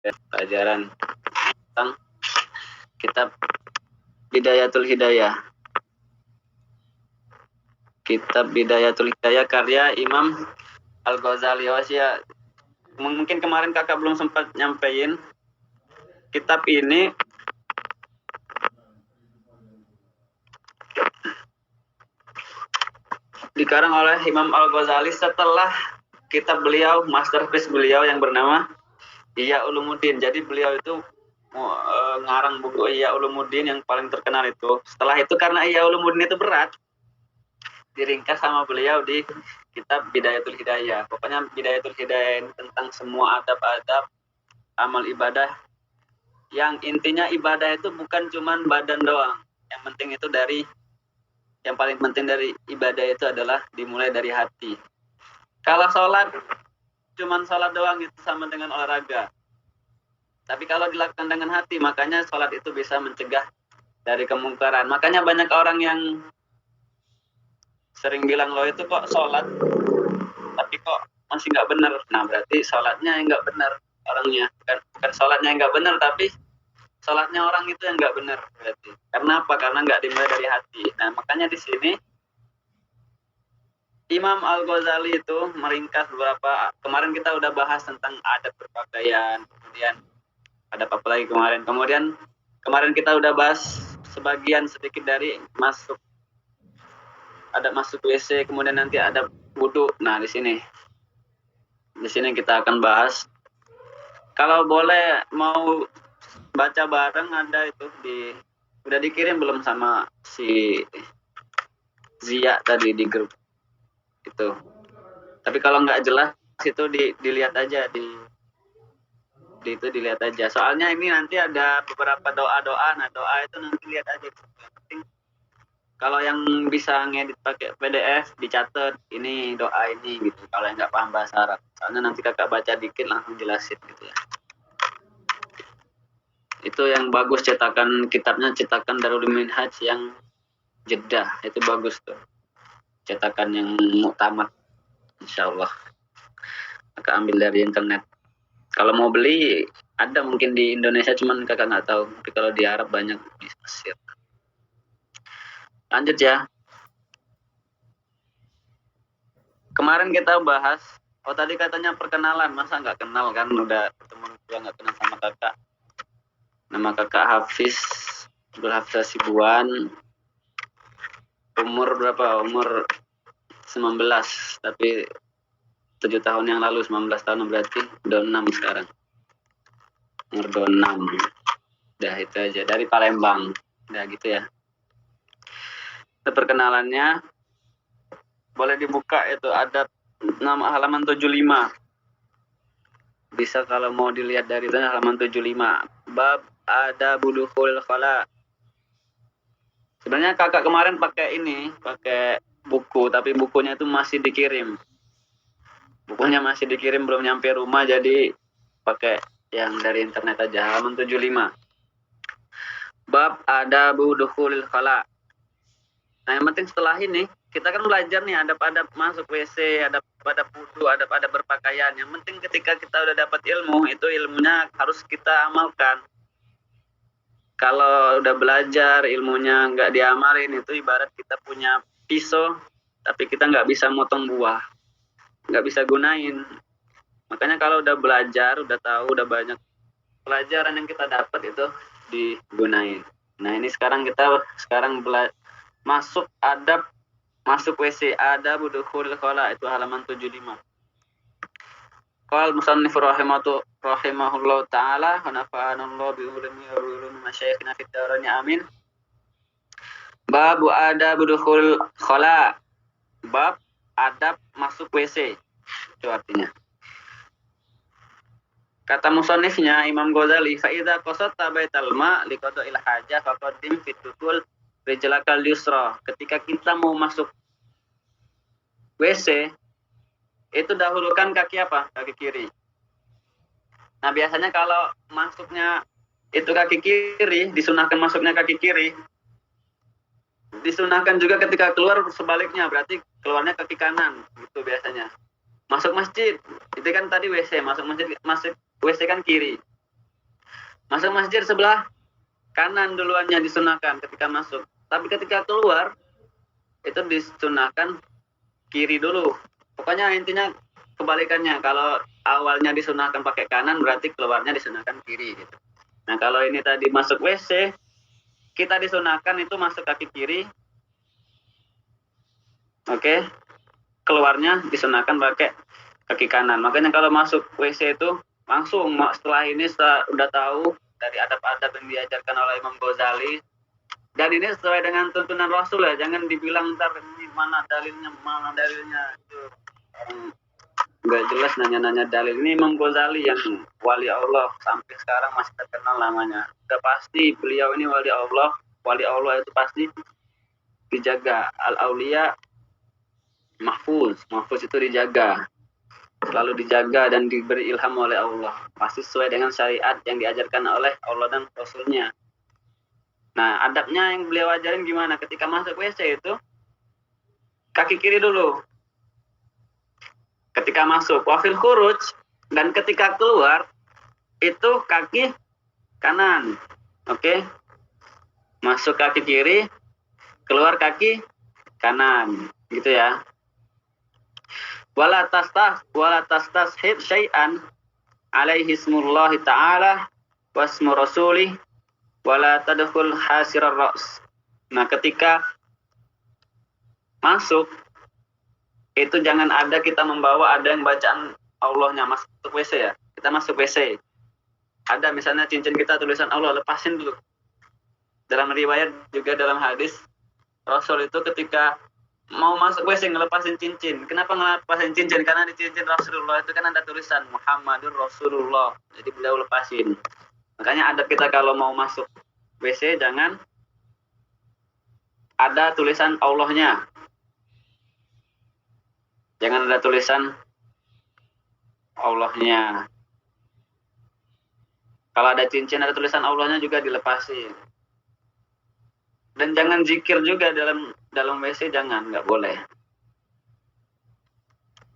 pelajaran tentang kitab Bidayatul Hidayah. Kitab Bidayatul Hidayah karya Imam Al-Ghazali. Ya, mungkin kemarin kakak belum sempat nyampein. Kitab ini dikarang oleh Imam Al-Ghazali setelah kitab beliau, masterpiece beliau yang bernama Ihya Ulumuddin. Jadi beliau itu ngarang buku Ihya Ulumuddin yang paling terkenal itu. Setelah itu karena Ihya Ulumuddin itu berat, diringkas sama beliau di kitab Bidayatul Hidayah. Pokoknya Bidayatul Hidayah ini tentang semua adab-adab amal ibadah, yang intinya ibadah itu bukan cuma badan doang. Yang paling penting dari ibadah itu adalah dimulai dari hati. Kalau sholat cuma sholat doang itu sama dengan olahraga. Tapi kalau dilakukan dengan hati, makanya sholat itu bisa mencegah dari kemungkaran. Makanya banyak orang yang sering bilang, lo itu kok sholat tapi kok masih nggak benar. Nah, berarti sholatnya yang nggak benar orangnya. Bukan sholatnya yang nggak benar, tapi sholatnya orang itu yang nggak benar berarti. Karena apa? Karena nggak dimulai dari hati. Nah, makanya di sini Imam Al-Ghazali itu meringkas beberapa. Kemarin kita udah bahas tentang adab berpakaian, kemudian adab apa lagi kemarin. Kemarin kita udah bahas sebagian sedikit dari adab masuk WC, kemudian nanti adab wudhu. Nah, di sini kita akan bahas. Kalau boleh mau baca bareng, ada itu udah dikirim belum sama si Zia tadi di grup itu. Tapi kalau nggak jelas itu dilihat aja itu dilihat aja. Soalnya ini nanti ada beberapa doa-doa. Nah, doa itu nanti lihat aja. Yang penting kalau yang bisa ngedit pakai PDF dicatat ini doa ini gitu. Kalau yang nggak paham bahasa Arab, soalnya nanti kakak baca dikit langsung jelasin gitu ya. Itu yang bagus kitabnya cetakan Darul Minhaj yang Jeddah, itu bagus tuh. Cetakan yang muktamad, insyaallah. Kakak ambil dari internet. Kalau mau beli ada mungkin di Indonesia, cuman kakak nggak tahu. Tapi kalau di Arab banyak di Mesir. Lanjut ya. Kemarin kita bahas, tadi katanya perkenalan, masa nggak kenal kan? Udah teman tua nggak kenal sama kakak. Nama kakak Hafiz Abdul Hafiz Hasibuan. Umur berapa? Umur 19, tapi 7 tahun yang lalu, 19 tahun berarti udah 6 sekarang. Umur 26. Udah itu aja, dari Palembang. Udah gitu ya. Itu perkenalannya. Boleh dibuka itu, ada nama halaman 75. Bisa kalau mau dilihat dari itu halaman 75. Bab ada budukhul khala. Sebenarnya kakak kemarin pakai buku, tapi bukunya itu masih dikirim. Bukunya masih dikirim, belum nyampe rumah, jadi pakai yang dari internet aja. Halaman 75. Bab ada budukhul khala. Nah, yang penting setelah ini kita kan belajar nih adab-adab masuk WC, adab-adab wudu, adab-adab berpakaian. Yang penting ketika kita udah dapat ilmu, itu ilmunya harus kita amalkan. Kalau udah belajar ilmunya nggak diamalin, itu ibarat kita punya pisau tapi kita nggak bisa motong buah, nggak bisa gunain. Makanya kalau udah belajar, udah tahu, udah banyak pelajaran yang kita dapat itu digunain. Nah, ini kita masuk WC, adab budukhul khala, itu halaman 75. Qal musannif rahimahullah ta'ala wa nafa'anallahu bi ulumi masyayikhina fid darain amin. Bab adab budukhul khala. Bab adab masuk WC. Itu artinya. Kata musannifnya Imam Ghazali, fa idza qasatta baital ma liqada'il hajah faqaddim fit dukhul rijlakal yusra. Ketika kita mau masuk WC, itu dahulukan kaki apa? Kaki kiri. Nah, biasanya kalau masuknya itu kaki kiri, disunahkan masuknya kaki kiri. Disunahkan juga ketika keluar sebaliknya, berarti keluarnya kaki kanan, gitu biasanya. Masuk masjid, itu kan tadi WC, masuk WC kan kiri. Masuk masjid sebelah kanan duluannya disunahkan ketika masuk. Tapi ketika keluar itu disunahkan kiri dulu. Pokoknya intinya kebalikannya. Kalau awalnya disunahkan pakai kanan, berarti keluarnya disunahkan kiri gitu. Nah, kalau ini tadi masuk WC, kita disunahkan itu masuk kaki kiri. Oke. Keluarnya disunahkan pakai kaki kanan. Makanya kalau masuk WC itu langsung setelah ini udah tahu dari adab-adab yang diajarkan oleh Imam Ghazali. Dan ini sesuai dengan tuntunan Rasul ya. Jangan dibilang ntar ini mana dalilnya itu nggak jelas nanya-nanya dalil. Ini Imam Ghazali yang wali Allah sampai sekarang masih terkenal namanya. Udah pasti beliau ini wali Allah. Wali Allah itu pasti dijaga. Al-Auliya mahfuz itu dijaga, selalu dijaga dan diberi ilham oleh Allah, pasti sesuai dengan syariat yang diajarkan oleh Allah dan Rasulnya. Nah, adabnya yang beliau ajarin gimana ketika masuk WC itu kaki kiri dulu ketika masuk, wafil khuruj, dan ketika keluar itu kaki kanan. Oke. Masuk kaki kiri, keluar kaki kanan, gitu ya. Wala tastashhid syai'an alaihi ismullahi ta'ala wasmu rasulih wala tadkhul hasirar ra's. Nah, ketika masuk itu jangan ada kita membawa ada yang bacaan Allahnya. Masuk WC ya, kita masuk WC ada misalnya cincin kita tulisan Allah, lepasin dulu. Dalam riwayat juga dalam hadis, Rasul itu ketika mau masuk WC ngelepasin cincin. Kenapa ngelepasin cincin? Karena di cincin Rasulullah itu kan ada tulisan Muhammadur Rasulullah. Jadi beliau lepasin. Makanya ada kita kalau mau masuk WC jangan ada tulisan Allahnya. Jangan ada tulisan Allahnya. Kalau ada cincin ada tulisan Allahnya juga dilepasin. Dan jangan zikir juga dalam WC, jangan, nggak boleh.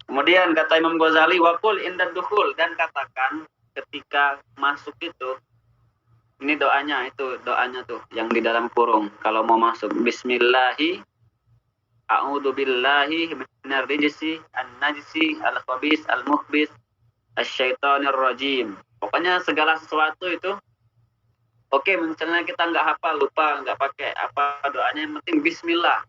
Kemudian kata Imam Ghazali, waqul indad dukhul, dan katakan ketika masuk itu, ini doanya tuh yang di dalam kurung. Kalau mau masuk, Bismillahi, a'udzu billahi minar rijsi an-najsi al-khabis al-mukhbis asyaitonir rajim. Pokoknya segala sesuatu itu oke, misalnya kita nggak hafal, lupa, nggak pakai apa doanya, yang penting Bismillah.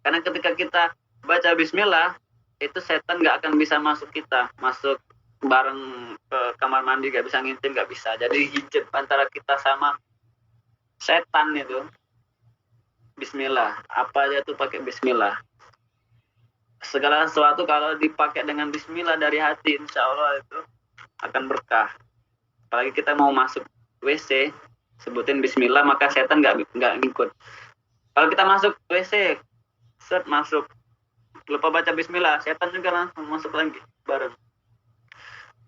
Karena ketika kita baca Bismillah, itu setan nggak akan bisa masuk kita, masuk bareng ke kamar mandi, nggak bisa ngintip, nggak bisa. Jadi hijab antara kita sama setan itu Bismillah. Apa aja tuh pakai Bismillah. Segala sesuatu kalau dipakai dengan Bismillah dari hati, insya Allah itu akan berkah. Apalagi kita mau masuk WC, sebutin Bismillah, maka setan nggak ngikut. Kalau kita masuk WC, masuk, lupa baca Bismillah, setan juga langsung masuk lagi bareng.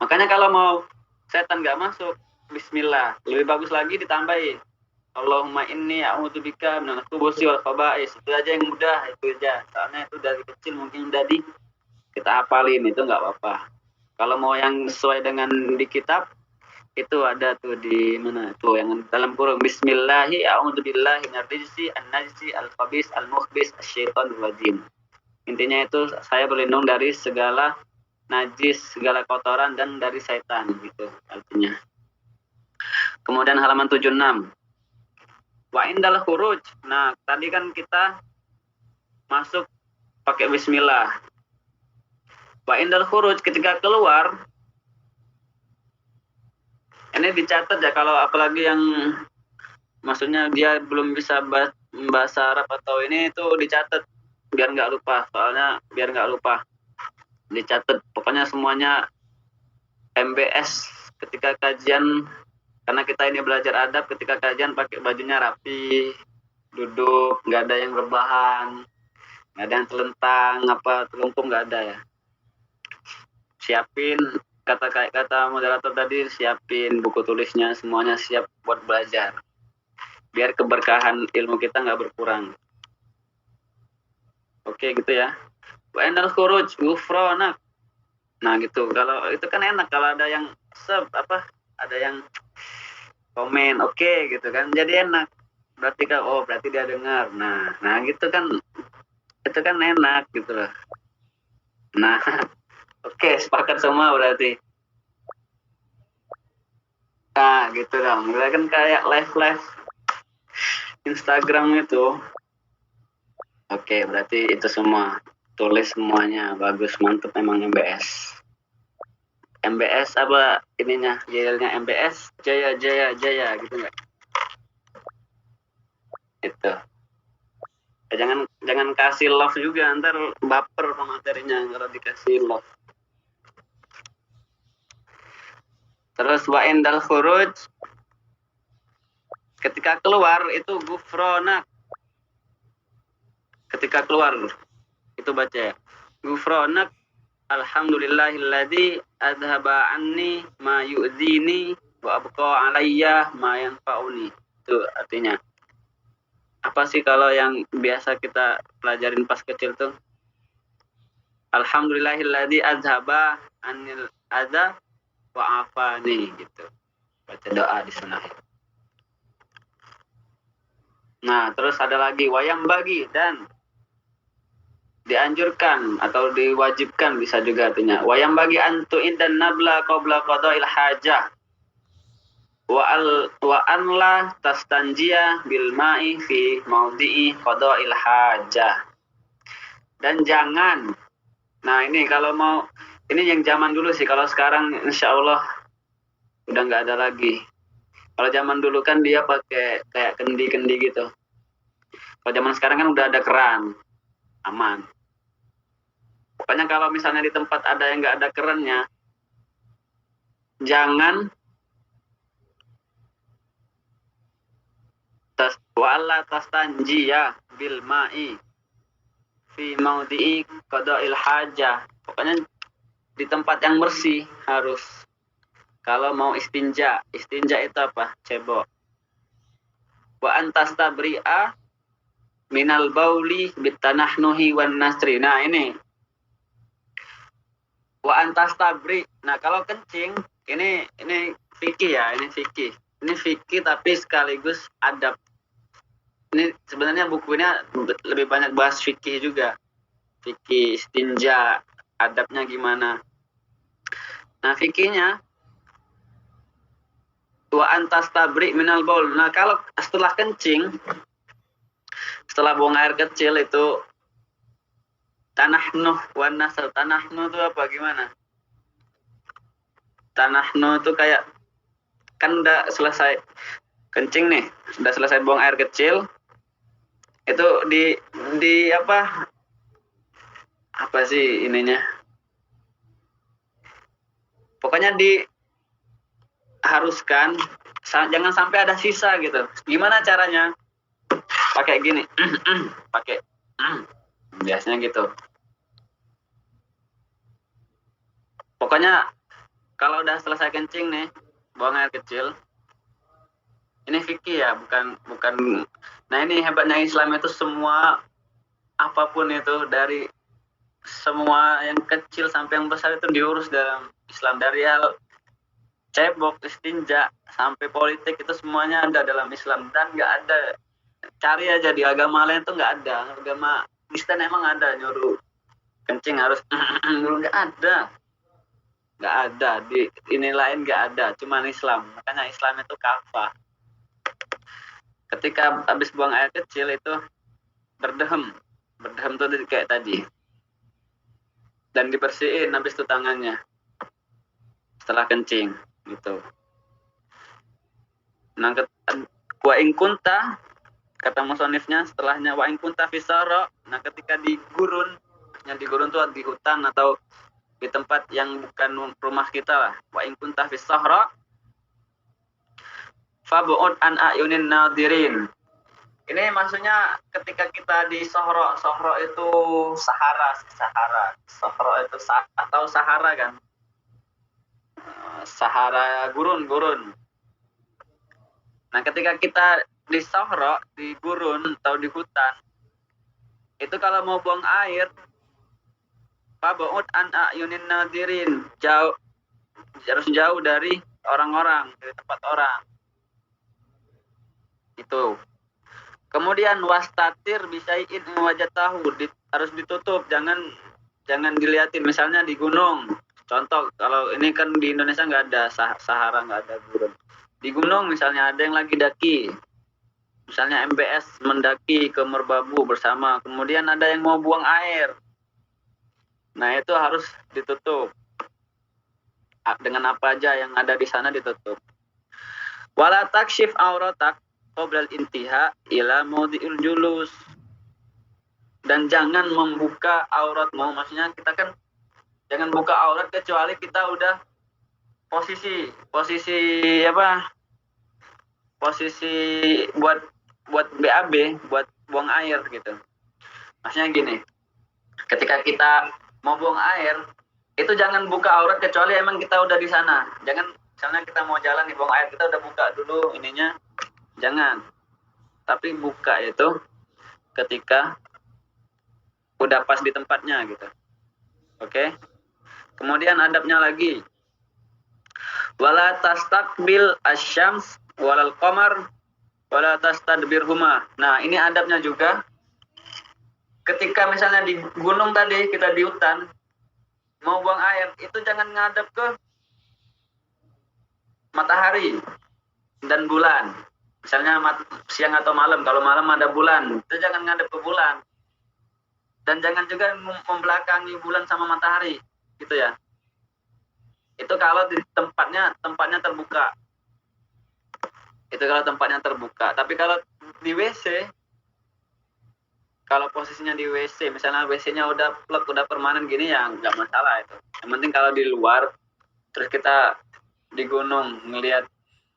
Makanya kalau mau setan nggak masuk, Bismillah. Lebih bagus lagi ditambahin Allahumma inni a'udzubika minal khubuthi wal khaba'is. Itu aja yang mudah, itu aja. Soalnya itu dari kecil mungkin udah kita hafalin, itu nggak apa-apa. Kalau mau yang sesuai dengan di kitab, itu ada tuh di mana tuh yang dalam kurung Bismillahi a'udzubillahi minar rijsi an-najsi al-khabis al-mukhbis asyaitonir rajim. Intinya itu saya berlindung dari segala najis, segala kotoran dan dari setan gitu artinya. Kemudian halaman 76. Wa indal khuruj. Nah, tadi kan kita masuk pakai bismillah. Wa indal khuruj, ketika keluar ini dicatat ya, kalau apalagi yang maksudnya dia belum bisa bahasa Arab atau ini, itu dicatat biar nggak lupa. Soalnya biar nggak lupa dicatat. Pokoknya semuanya MBS ketika kajian, karena kita ini belajar adab, ketika kajian pakai bajunya rapi, duduk, nggak ada yang rebahan, nggak ada yang telentang, apa telungkup, nggak ada ya. Siapin, kata moderator tadi, siapin buku tulisnya, semuanya siap buat belajar. Biar keberkahan ilmu kita nggak berkurang. Oke gitu ya. Wa indal khuruj ghufranak. Nah gitu, kalau itu kan enak kalau ada yang ada yang komen oke gitu kan, jadi enak. Berarti kan berarti dia dengar. Nah gitu kan, itu kan enak gitu loh. Nah oke, sepakat semua berarti. Nah gitu dong, kita kan kayak live Instagram itu. Oke, berarti itu semua. Tulis semuanya. Bagus, mantap memang MBS. MBS apa ininya? Yelnya MBS, Jaya, Jaya, Jaya, gitu nggak? Itu. Jangan kasih love juga, ntar baper materinya kalau dikasih love. Terus wa indal khuruj, ketika keluar itu gufronak. Ketika keluar itu baca ya. Gufronak alhamdulillahilladzi adhaba anni ma yu'dini wa abqa alayya ma yanfa'uni. Itu artinya. Apa sih kalau yang biasa kita pelajarin pas kecil tuh? Alhamdulillahilladzi adhaba anil adza wa afani gitu. Baca doa di sana. Nah, terus ada lagi wayang bagi dan dianjurkan atau diwajibkan bisa juga artinya. Wayang bagi antu indan nabla qabla qada'il hajah. Wa an la tastanjia bil ma'i fi maudhi'i qada'il hajah. Dan jangan. Nah, ini kalau mau ini yang zaman dulu sih, kalau sekarang insya Allah udah nggak ada lagi. Kalau zaman dulu kan dia pakai kayak kendi-kendi gitu. Kalau zaman sekarang kan udah ada keran, aman. Pokoknya kalau misalnya di tempat ada yang nggak ada kerannya, jangan wala tastanjiya bil ma'i fi maudhi'i qada'il hajah. Pokoknya di tempat yang bersih harus. Kalau mau istinja itu apa? Cebok. Wa antastabri'a minal bauli bitanahnuhi wan nasri. Nah, ini. Wa antastabri. Nah, kalau kencing ini fikih ya, ini fikih. Ini fikih tapi sekaligus adab. Ini sebenarnya bukunya lebih banyak bahas fikih juga. Fikih istinja, adabnya gimana. Nah, fikihnya wa antastabri minal baul. Nah, kalau setelah kencing, setelah buang air kecil itu tanahnuh wan nasr. Tanahnuh itu apa gimana? Tanahnuh itu kayak kan udah selesai kencing nih, udah selesai buang air kecil, itu di apa sih ininya? Pokoknya diharuskan jangan sampai ada sisa gitu. Gimana caranya? Pakai gini, pakai biasanya gitu. Pokoknya kalau udah selesai kencing nih, buang air kecil, ini fikih ya, bukan. Nah, ini hebatnya Islam itu semua apapun itu, dari semua yang kecil sampai yang besar itu diurus dalam Islam. Dari hal cebok, istinja, sampai politik itu semuanya ada dalam Islam. Dan nggak ada, cari aja di agama lain tuh nggak ada. Agama Kristen emang ada nyuruh kencing harus nggak ada. Nggak ada, di ini lain nggak ada, cuman Islam. Makanya Islam itu kafah. Ketika habis buang air kecil itu berdehem tuh kayak tadi, dan dibersihin habis itu tangannya setelah kencing gitu. Nah, wa in kunta, kata musonifnya setelahnya wa in kunta fisara. Nah, ketika di gurun, yang di gurun tuh di hutan atau di tempat yang bukan rumah kita lah. Wa in kunta fisara fabu'ud an ayunin nadirin. Ini maksudnya ketika kita di Sohro itu Sahara. Sohro itu atau Sahara kan. Sahara gurun. Nah, ketika kita di Sohro, di gurun atau di hutan, itu kalau mau buang air, fabu'ud an ayunin nadirin, harus jauh dari orang-orang, dari tempat orang. Itu. Kemudian wastatir bisyai'in wajatahu, harus ditutup, jangan dilihatin. Misalnya di gunung, contoh kalau ini kan di Indonesia nggak ada Sahara, nggak ada gurun. Di gunung misalnya ada yang lagi daki, misalnya MBS mendaki ke Merbabu bersama, kemudian ada yang mau buang air. Nah itu harus ditutup. Dengan apa aja yang ada di sana ditutup. Wala takshif auratak qoblal intiha ila maudi'il julus. Dan jangan membuka auratmu, maksudnya kita kan jangan buka aurat kecuali kita udah posisi apa? Posisi buat BAB, buat buang air gitu. Maksudnya gini, ketika kita mau buang air, itu jangan buka aurat kecuali emang kita udah di sana. Jangan, misalnya kita mau jalan nih buang air, kita udah buka dulu ininya, jangan. Tapi buka itu ketika udah pas di tempatnya gitu. Oke? Kemudian adabnya lagi, wala tastaqbil asyams walal qamar wala tastadbirhuma. Nah, ini adabnya juga. Ketika misalnya di gunung tadi, kita di hutan mau buang air, itu jangan ngadep ke matahari dan bulan. Misalnya siang atau malam, kalau malam ada bulan, itu jangan ngadep ke bulan. Dan jangan juga membelakangi bulan sama matahari, gitu ya. Itu kalau di tempatnya terbuka. Itu kalau tempatnya terbuka. Tapi kalau di WC, kalau posisinya di WC, misalnya WC-nya udah plug, udah permanen gini, ya nggak masalah itu. Yang penting kalau di luar, terus kita di gunung ngelihat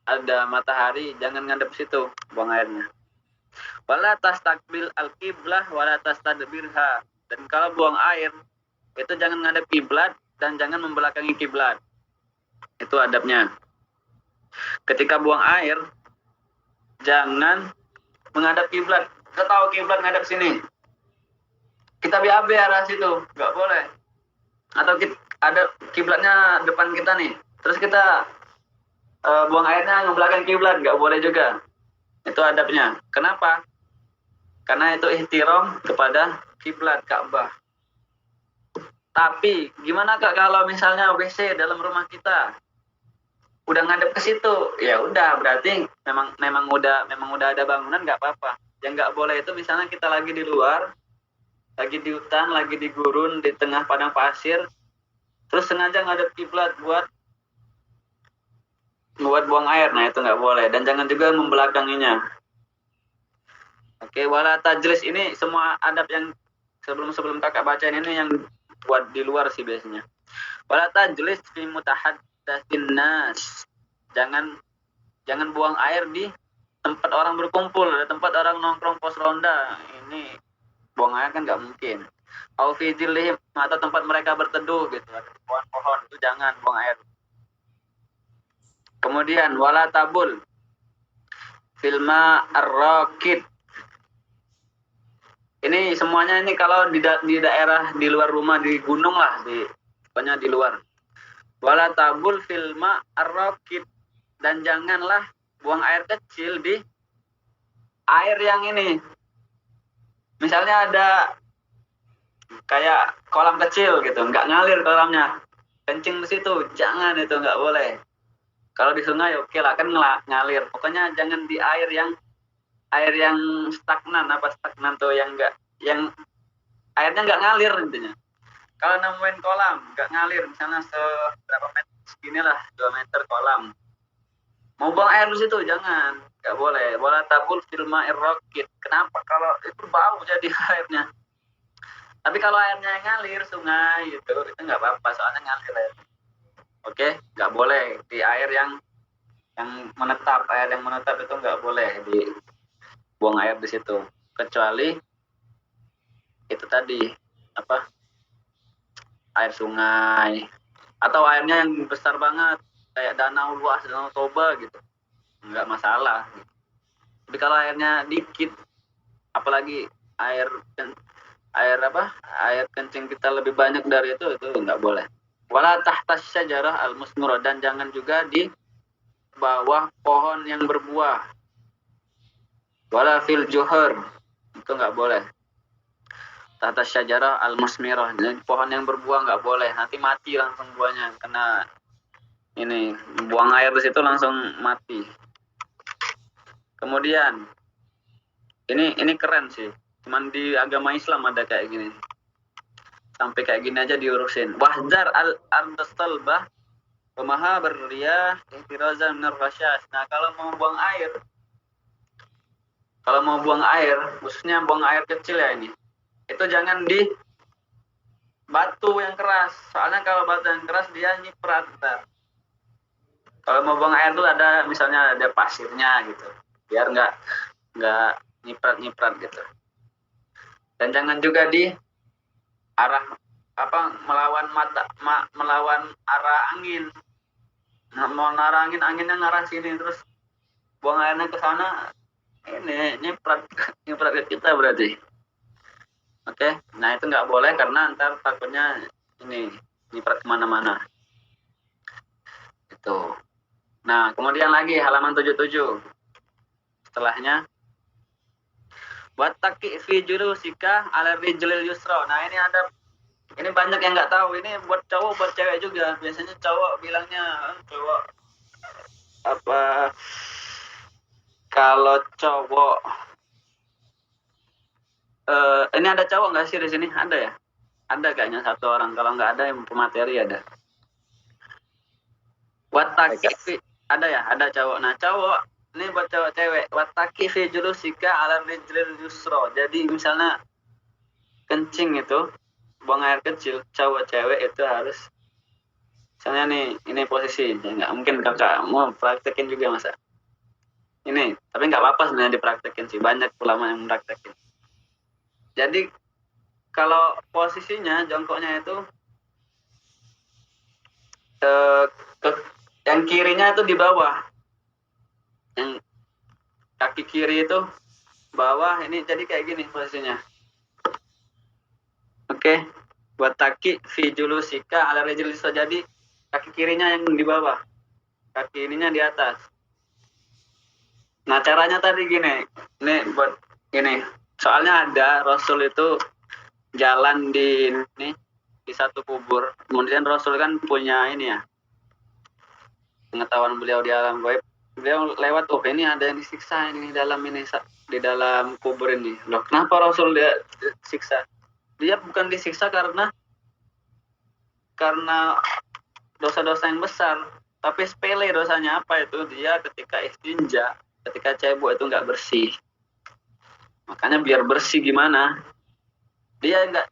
ada matahari, jangan ngadep situ buang airnya. Wala tastakbil al-qiblah wala tastadbirha. Dan kalau buang air itu jangan ngadep kiblat dan jangan membelakangi kiblat. Itu adabnya. Ketika buang air jangan menghadap kiblat. Kita tahu kiblat ngadep sini, kita BAB arah situ, nggak boleh. Atau ada kiblatnya depan kita nih, terus kita buang airnya ngebelakang kiblat, nggak boleh juga. Itu adabnya. Kenapa? Karena itu ihtiram kepada kiblat Ka'bah. Tapi gimana Kak kalau misalnya WC dalam rumah kita udah ngadep ke situ? Ya udah, berarti memang udah ada bangunan, nggak apa-apa. Yang nggak boleh itu misalnya kita lagi di luar, lagi di hutan, lagi di gurun, di tengah padang pasir, terus sengaja ngadep kiblat buat buang air. Nah itu nggak boleh. Dan jangan juga membelakanginya. Oke, wala tajlis, ini semua adab yang sebelum kakak bacain ini yang buat di luar sih biasanya. Wala tajlis fi mutahaddatsin nas. Jangan buang air di tempat orang berkumpul, ada tempat orang nongkrong pos ronda. Ini buang air kan nggak mungkin. Au fi dzillihim, atau tempat mereka berteduh gitu, ada pohon-pohon, itu jangan buang air. Kemudian wala tabul filma ar-raqid. Ini semuanya ini kalau di daerah di luar rumah, di gunung lah, pokoknya di luar. Wala tabul filma ar-raqid, dan janganlah buang air kecil di air yang ini. Misalnya ada kayak kolam kecil gitu, nggak ngalir kolamnya, kencing di situ, jangan, itu nggak boleh. Kalau di sungai oke lah, kan ngalir. Pokoknya jangan di air yang stagnan, tuh yang airnya nggak ngalir intinya. Kalau nemuin kolam nggak ngalir, misalnya seberapa meter segini lah, 2 meter kolam, mau buang air di situ jangan, nggak boleh. Wala tabul filma irraqid. Kenapa? Kalau itu bau jadi airnya. Tapi kalau airnya yang ngalir sungai gitu, itu nggak apa-apa, soalnya ngalir air. Oke, nggak boleh di air yang menetap. Air yang menetap itu nggak boleh buang air di situ, kecuali itu tadi air sungai atau airnya yang besar banget kayak danau luas, Danau Toba gitu, nggak masalah. Tapi kalau airnya dikit, apalagi air kencing kita lebih banyak dari itu nggak boleh. Wala tahtas syajarah al-musmurah, dan jangan juga di bawah pohon yang berbuah. Wala fil juhur, itu nggak boleh. Tata syajarah al-musmirah, jadi pohon yang berbuah nggak boleh, nanti mati langsung buahnya, kena ini buang air di situ langsung mati. Kemudian ini keren sih, cuman di agama Islam ada kayak gini, sampai kayak gini aja diurusin. Wahdar al-ardastalbah pemaha berriyah ihtirazan minar rasyas. Nah, kalau mau buang air, khususnya buang air kecil ya ini, itu jangan di batu yang keras, soalnya kalau batu yang keras dia nyiprat. Kalau mau buang air tuh ada misalnya ada pasirnya gitu, biar nggak nyiprat gitu. Dan jangan juga di arah melawan arah angin. Mau arah anginnya ngarah sini terus buang airnya ke sana, ini nyiprat ke kita berarti. Oke, nah itu nggak boleh karena ntar takutnya ini nyiprat kemana-mana. Itu. Nah, kemudian lagi halaman 77. Setelahnya Wattaqi fi jurusika ala rijlil yusra. Nah, ini banyak yang nggak tahu. Ini buat cowok, buat cewek juga. Biasanya cowok bilangnya cowok apa? Kalau cowok ini ada cowok nggak sih di sini? Ada ya? Ada kayaknya satu orang. Kalau nggak ada yang pemateri ada. Wattaqi ada ya? Ada cowok. Nah, cowok ini buat cowok cewek. Wattaqi fi jurusika ala rijlil yusra. Jadi misalnya kencing itu buang air kecil, cowok cewek itu harus misalnya nih, ini posisi nggak mungkin kakak mau praktekin juga masa ini, tapi nggak apa-apa sebenarnya dipraktekin sih, banyak ulama yang praktekin. Jadi kalau posisinya jongkoknya itu ke, yang kirinya itu di bawah, yang kaki kiri itu bawah, ini jadi kayak gini posisinya. Oke, buat taki fi julusika ala rijli, jadi kaki kirinya yang di bawah, kaki ininya di atas. Nah, caranya tadi gini, ini buat ini, soalnya ada Rasul itu jalan di satu kubur, kemudian Rasul kan punya ini ya, pengetahuan beliau di alam gaib, beliau lewat, oh ini ada yang disiksa ini di dalam kubur ini. Loh, kenapa Rasul dia disiksa? Dia bukan disiksa karena dosa-dosa yang besar, tapi sepele dosanya. Apa itu? Dia ketika istinja, ketika cebok itu nggak bersih. Makanya biar bersih gimana? Dia nggak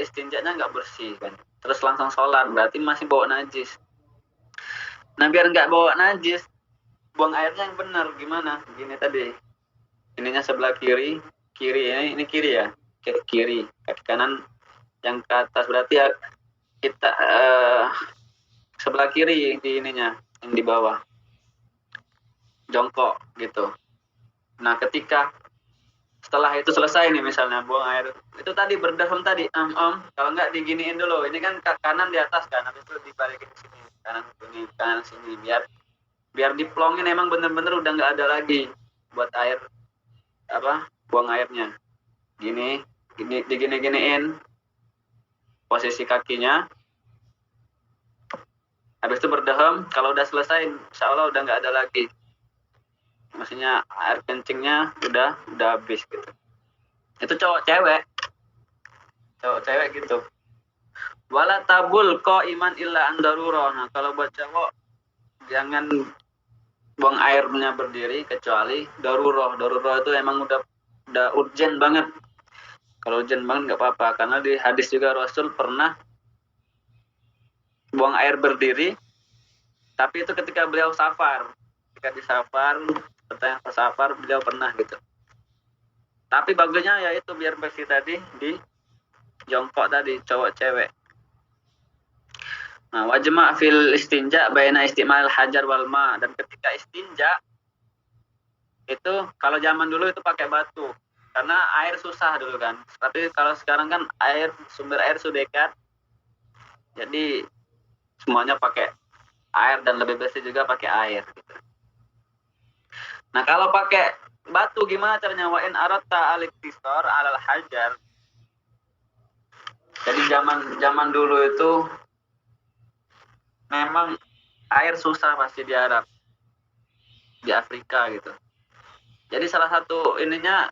istinjanya nggak bersih kan. Terus langsung sholat, berarti masih bawa najis. Nah, biar nggak bawa najis, buang airnya yang benar gimana? Gini tadi, ininya sebelah kiri ini kiri ya, kiri, kaki kanan yang ke atas, berarti ya kita sebelah kiri di ininya, yang di bawah, jongkok gitu. Nah, ketika setelah itu selesai nih, misalnya buang air itu tadi berdasar tadi kalau nggak diginiin dulu, ini kan kanan di atas kan, habis itu dibalikin ke sini, kanan sini, biar diplongin emang bener-bener udah nggak ada lagi buat air buang airnya. Gini diginiin posisi kakinya, habis itu berdehem. Kalau udah selesai, insya Allah udah nggak ada lagi, maksudnya air kencingnya udah habis gitu. Itu cowok cewek gitu. Wala tabul ko iman illa andaruro. Nah, kalau buat cowok jangan buang airnya berdiri kecuali daruroh. Daruroh itu emang udah urgent banget. Kalau urgent banget nggak apa-apa, karena di hadis juga Rasul pernah buang air berdiri, tapi itu ketika beliau safar. Ketika di safar, beliau pernah gitu. Tapi bagusnya ya itu biar bersih tadi, di jongkok tadi, cowok cewek. Nah, wajma fil istinja baina istimal hajar wal ma. Dan ketika istinja itu kalau zaman dulu itu pakai batu, karena air susah dulu kan. Tapi kalau sekarang kan sumber air sudah dekat, jadi semuanya pakai air dan lebih bersih juga pakai air gitu. Nah, kalau pakai batu gimana caranya? Wa in aratta al-iktisar 'alal hajar. Jadi zaman dulu itu memang air susah pasti di Arab, di Afrika gitu. Jadi salah satu ininya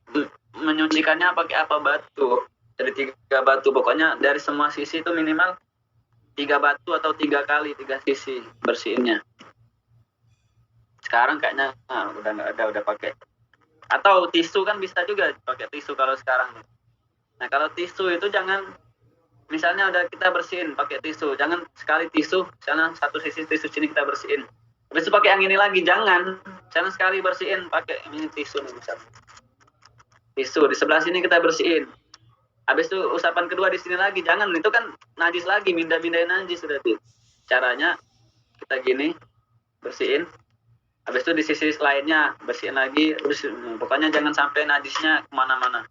menyucikannya pakai apa? Batu. Jadi 3 batu, pokoknya dari semua sisi itu minimal 3 batu atau 3 kali 3 sisi bersihinnya. Sekarang kayaknya udah nggak ada, udah pakai. Atau tisu kan bisa juga pakai tisu kalau sekarang. Nah kalau tisu itu jangan, misalnya udah kita bersihin pakai tisu, jangan sekali tisu sana satu sisi tisu sini kita bersihin. Habis itu pakai yang ini lagi, jangan sekali bersihin pakai ini tisu nih misalnya. Tisu di sebelah sini kita bersihin. Habis itu usapan kedua di sini lagi, jangan, itu kan najis lagi, mindahin najis sudah. Caranya kita gini bersihin. Habis itu di sisi lainnya bersihin lagi, pokoknya jangan sampai najisnya kemana-mana.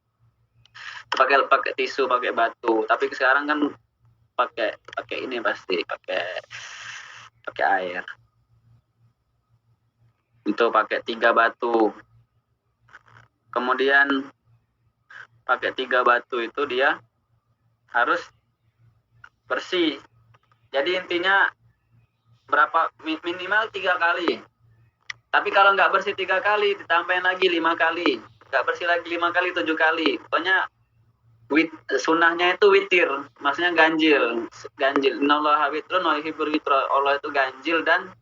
Pakai tisu, pakai batu. Tapi sekarang kan pakai ini pasti pakai air. Itu pakai 3 batu. Kemudian pakai 3 batu itu dia harus bersih. Jadi intinya berapa, minimal 3 kali. Tapi kalau nggak bersih 3 kali, ditambahin lagi 5 kali. Nggak bersih lagi 5 kali, 7 kali. Pokoknya sunnahnya itu witir, maksudnya ganjil. Innallaha witrun wa yuhibbul witra. Allah itu ganjil dan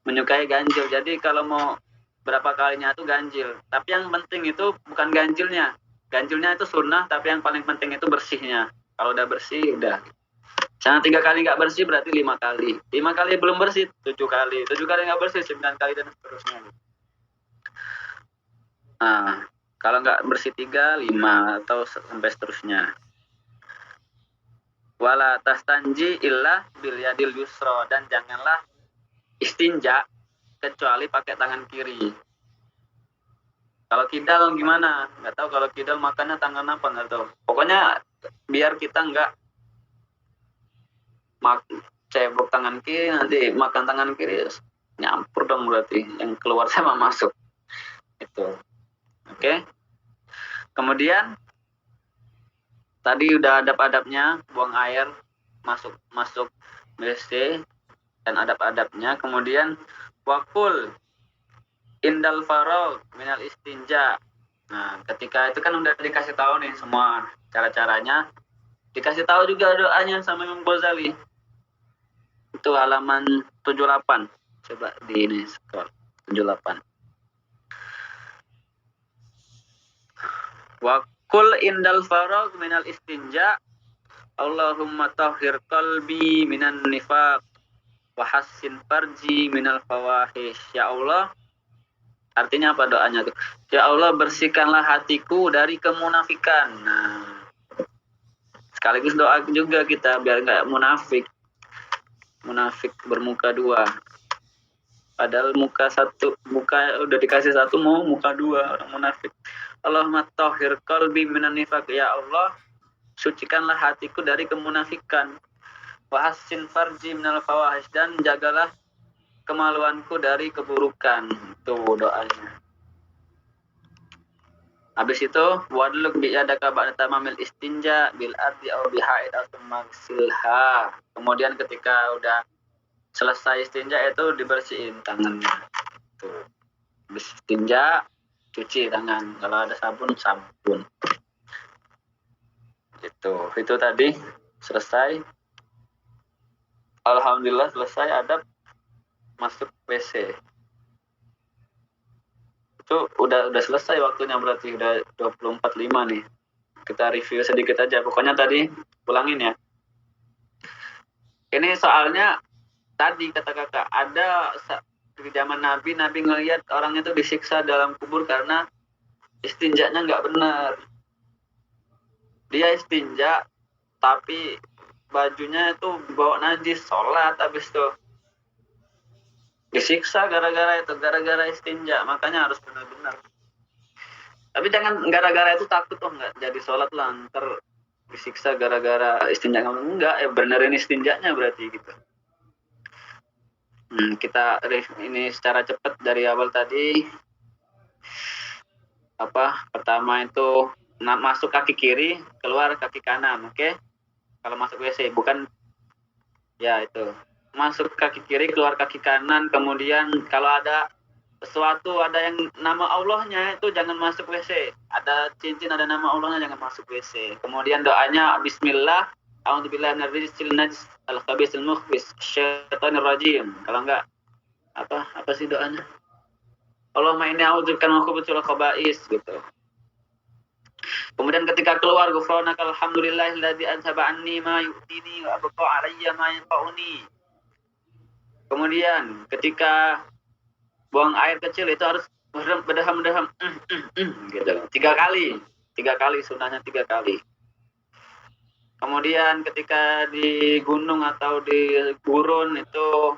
menyukai ganjil. Jadi kalau mau berapa kalinya itu ganjil. Tapi yang penting itu bukan ganjilnya. Ganjilnya itu sunnah, tapi yang paling penting itu bersihnya. Kalau udah bersih, udah. Jangan 3 kali nggak bersih, berarti 5 kali. 5 kali belum bersih, 7 kali. 7 kali nggak bersih, 9 kali, dan seterusnya. Nah, kalau nggak bersih 3, 5, atau sampai seterusnya. Wala tastanji illa bil yadil yusra. Dan janganlah istinja kecuali pakai tangan kiri. Kalau kidal gimana? Nggak tahu kalau kidal makannya tangan apa, nggak tahu. Pokoknya biar kita nggak cebok tangan kiri, nanti makan tangan kiri nyampur dong, berarti yang keluar sama masuk. Itu. Oke. Kemudian tadi udah adab-adabnya, buang air, masuk WC, dan adab-adabnya. Kemudian wakul indal faragh minal istinja. Nah, ketika itu kan udah dikasih tahu nih semua cara-caranya. Dikasih tahu juga doanya sama Imam Ghazali. Itu halaman 78. Coba di ini scroll 78. Wa kul indal faragh minal istinja Allahumma tahhir qalbi minan nifaq wa hassin farji minal fawahish. Ya Allah, artinya apa doanya tuh? Ya Allah, bersihkanlah hatiku dari kemunafikan. Nah, sekaligus doa juga kita biar nggak munafik bermuka 2. Padahal muka udah dikasih 1, mau muka 2, orang munafik. Allahumma tahhir qalbi minan nifaq. Ya Allah, sucikanlah hatiku dari kemunafikan. Wa hassin farji minal fawahish. Dan jagalah kemaluanku dari keburukan. Itu doanya. Habis itu wadluk bi yadaka ba'da tamamil istinja bil ardi aw bi haid atau magsilha. Kemudian ketika udah selesai istinja itu dibersihin tangannya. Tuh. Habis istinja cuci tangan. Kalau ada sabun. Itu tadi selesai. Alhamdulillah selesai adab masuk WC. Itu udah selesai waktunya, berarti udah 24.5 nih. Kita review sedikit aja. Pokoknya tadi ulangin ya. Ini soalnya tadi kata kakak, ada di zaman Nabi ngelihat orang itu disiksa dalam kubur karena istinjanya nggak benar. Dia istinja tapi bajunya itu bawa najis, sholat habis itu disiksa gara-gara istinja. Makanya harus benar-benar. Tapi jangan gara-gara itu takut tuh nggak jadi sholat lah, ntar disiksa gara-gara istinja. Enggak, ya benerin istinjanya berarti gitu. Kita ini secara cepat dari awal tadi. pertama itu masuk kaki kiri, keluar kaki kanan, oke? Kalau masuk WC, bukan ya itu. Masuk kaki kiri, keluar kaki kanan, kemudian kalau ada sesuatu, ada yang nama Allahnya itu jangan masuk WC. Ada cincin, ada nama Allahnya jangan masuk WC. Kemudian doanya Bismillah, a'udzubillahi minarrijsil najis al-khabisil mukhbis syaitanir rajim. Kalau enggak apa sih doanya? Allahumma inni a'udzubika min khubuthil khaba'is gitu. Kemudian ketika keluar, ghufranaka alhamdulillahilladzi anzaba anni ma yu'tini wa abqa alayya ma yanfa'uni. Kemudian ketika buang air kecil itu harus berdeham gitu. 3 kali sunahnya 3 kali. Kemudian ketika di gunung atau di gurun itu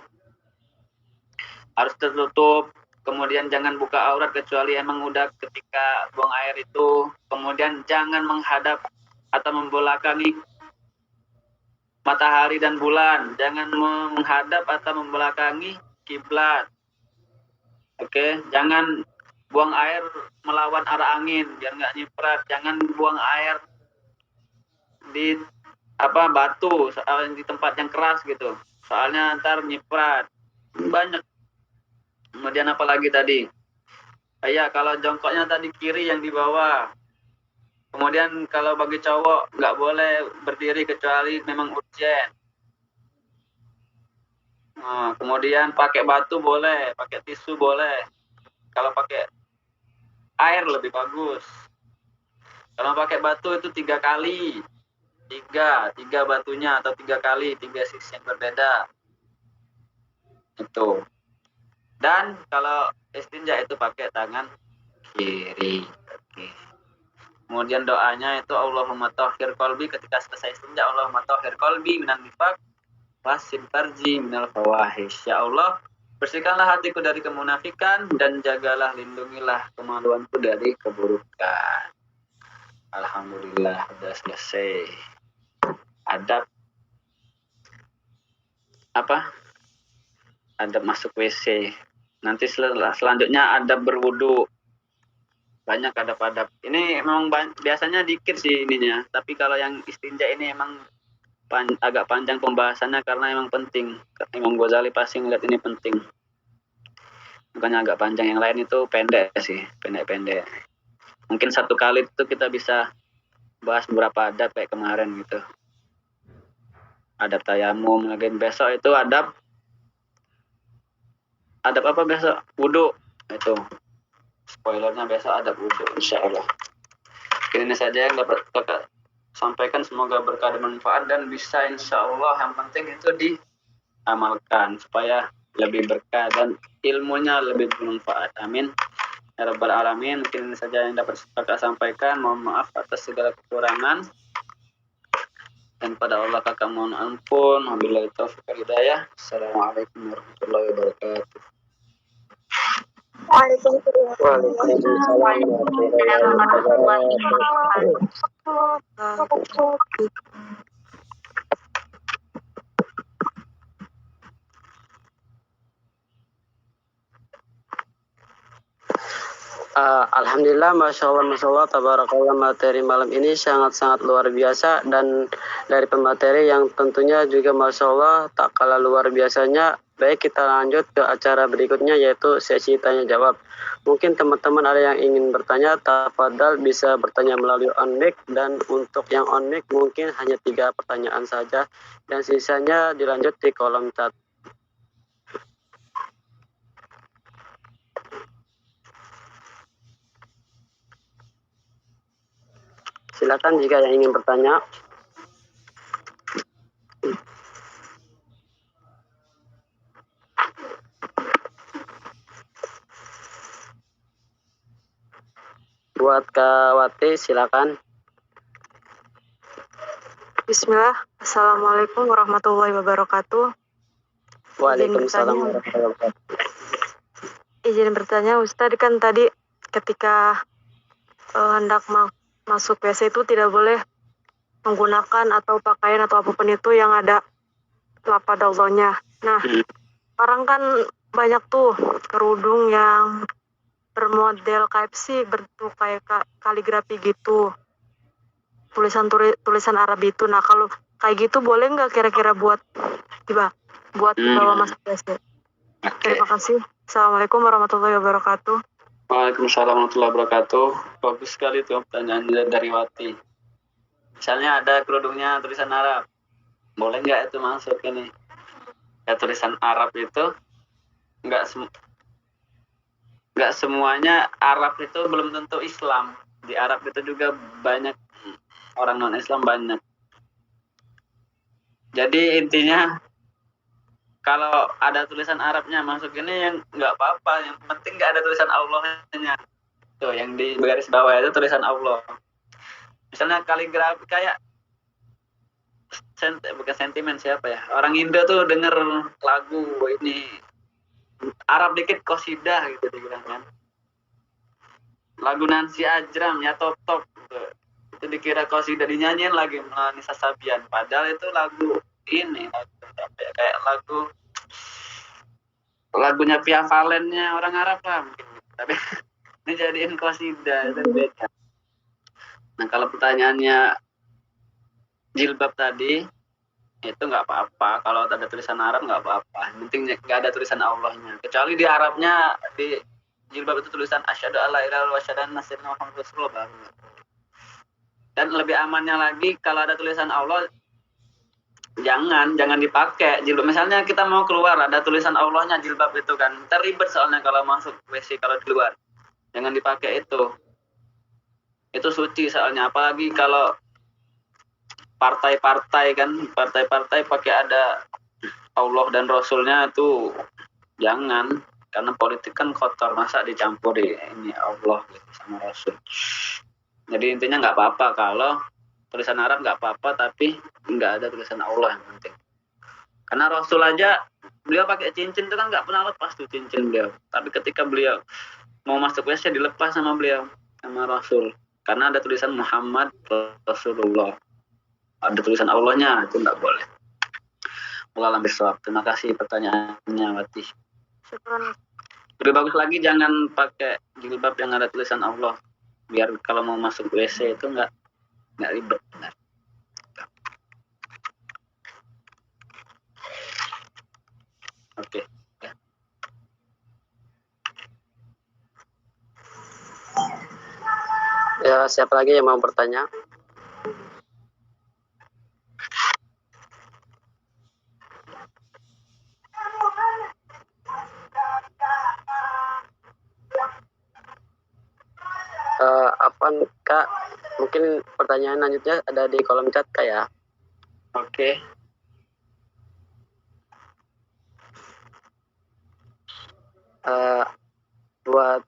harus tertutup. Kemudian jangan buka aurat kecuali emang udah ketika buang air itu. Kemudian jangan menghadap atau membelakangi matahari dan bulan. Jangan menghadap atau membelakangi kiblat. Oke, jangan buang air melawan arah angin biar nggak nyiprat. Jangan buang air di batu di tempat yang keras gitu. Soalnya ntar nyiprat. Banyak. Kemudian apa lagi tadi? Ya, kalau jongkoknya tadi kiri yang di bawah. Kemudian kalau bagi cowok nggak boleh berdiri kecuali memang urgent. Nah, kemudian pakai batu boleh, pakai tisu boleh. Kalau pakai air lebih bagus. Kalau pakai batu itu 3 kali. 3 batunya atau 3 kali, 3 sisi yang berbeda. Itu. Dan kalau istinja itu pakai tangan kiri. Oke. Kemudian doanya itu Allahumma tahhir qalbi, ketika selesai istinja Allahumma tahhir qalbi minan nifaq wasin farji minal fawahish. Ya Allah, bersihkanlah hatiku dari kemunafikan dan jagalah, lindungilah kemaluanku dari keburukan. Alhamdulillah sudah selesai. Adab adab masuk WC. Nanti selanjutnya adab berwudu. Banyak adab-adab. Ini memang biasanya dikit sih ininya. Tapi kalau yang istinja ini emang agak panjang pembahasannya karena emang penting. Imam Ghazali pasti ngeliat ini penting. Makanya agak panjang. Yang lain itu pendek sih. Pendek-pendek. Mungkin 1 kali itu kita bisa bahas beberapa adab kayak kemarin gitu. Adab tayamum. Lagi besok itu adab apa besok? Wudu. Itu spoilernya besok adab wudu, insyaallah. Ini saja yang dapat kakak sampaikan, semoga berkah dan manfaat dan bisa insyaallah. Yang penting itu diamalkan supaya lebih berkah dan ilmunya lebih bermanfaat. Amin ya rabbal alamin. Mungkin ini saja yang dapat kakak sampaikan. Mohon maaf atas segala kekurangan. Dan pada Allah kakak mohon ampun. Wabillahi taufiq wal hidayah. Assalamualaikum warahmatullahi wabarakatuh. Waalaikumsalam warahmatullahi wabarakatuh. Alhamdulillah, Masya Allah, tabarakallah, materi malam ini sangat-sangat luar biasa, dan dari pemateri yang tentunya juga Masya Allah tak kalah luar biasanya. Baik, kita lanjut ke acara berikutnya, yaitu sesi tanya jawab. Mungkin teman-teman ada yang ingin bertanya, tafadhal bisa bertanya melalui on mic, dan untuk yang on mic mungkin hanya 3 pertanyaan saja, dan sisanya dilanjut di kolom chat. Silakan jika yang ingin bertanya. Buat Kak Wati, silakan. Bismillah. Assalamualaikum warahmatullahi wabarakatuh. Waalaikumsalam warahmatullahi wabarakatuh. Izin bertanya, Ustadz, kan tadi ketika hendak masuk WC itu tidak boleh menggunakan atau pakaian atau apapun itu yang ada lafaz Allahnya. Nah, sekarang kan banyak tuh kerudung yang bermodel KFC, bentuk kayak kaligrafi gitu, tulisan Arab itu. Nah kalau kayak gitu boleh nggak kira-kira buat dibawa masuk WC? Terima kasih. Assalamualaikum warahmatullahi wabarakatuh. Waalaikumsalam warahmatullahi wabarakatuh. Bagus sekali tuh pertanyaan dari Wati. Misalnya ada kerudungnya tulisan Arab, boleh nggak itu masuk ini? Ya tulisan Arab itu nggak semuanya Arab itu belum tentu Islam. Di Arab itu juga banyak orang non Islam banyak. Jadi intinya kalau ada tulisan Arabnya masuk ini yang nggak apa-apa, yang penting nggak ada tulisan Allahnya. Tuh yang di garis bawah itu tulisan Allah. Misalnya kaligrafi kayak bukan sentimen siapa ya, orang Indo tuh denger lagu ini Arab dikit qasidah gitu dibilang kan, lagu Nancy Ajram ya top gitu. Itu dikira qasidah, dinyanyiin lagi Nisa Sabian, padahal itu lagu ini kayak lagunya Via Valennya orang Arab lah mungkin, tapi ini jadiin qasidah itu beda. Nah kalau pertanyaannya jilbab tadi itu nggak apa-apa, kalau ada tulisan Arab nggak apa-apa, penting nggak ada tulisan Allahnya. Kecuali di Arabnya di jilbab itu tulisan asyhadu alla ilaha illallah wa asyhadu anna sayyidina Muhammadar Rasulullah. Dan lebih amannya lagi kalau ada tulisan Allah jangan dipakai jilbab. Misalnya kita mau keluar ada tulisan Allahnya jilbab itu kan terlibat soalnya kalau masuk WC kalau di luar, jangan dipakai itu suci soalnya. Apalagi kalau partai-partai pakai ada Allah dan Rasulnya itu jangan, karena politik kan kotor, masa dicampur ini Allah gitu sama Rasul. Jadi intinya nggak apa-apa kalau tulisan Arab, nggak apa-apa tapi nggak ada tulisan Allah yang penting. Karena Rasul aja beliau pakai cincin itu kan nggak pernah lepas tuh cincin beliau, tapi ketika beliau mau masuk WC dilepas sama beliau sama Rasul karena ada tulisan Muhammad Rasulullah, ada tulisan Allahnya, itu nggak boleh. Wallahu a'lam. Terima kasih pertanyaannya Wati. Syukran. Lebih bagus lagi jangan pakai jilbab yang ada tulisan Allah, biar kalau mau masuk WC itu nggak ribet. Benar. Oke. Ya, siapa lagi yang mau bertanya? Apa Kak? Mungkin pertanyaan lanjutnya ada di kolom chat Kak ya. Oke. Buat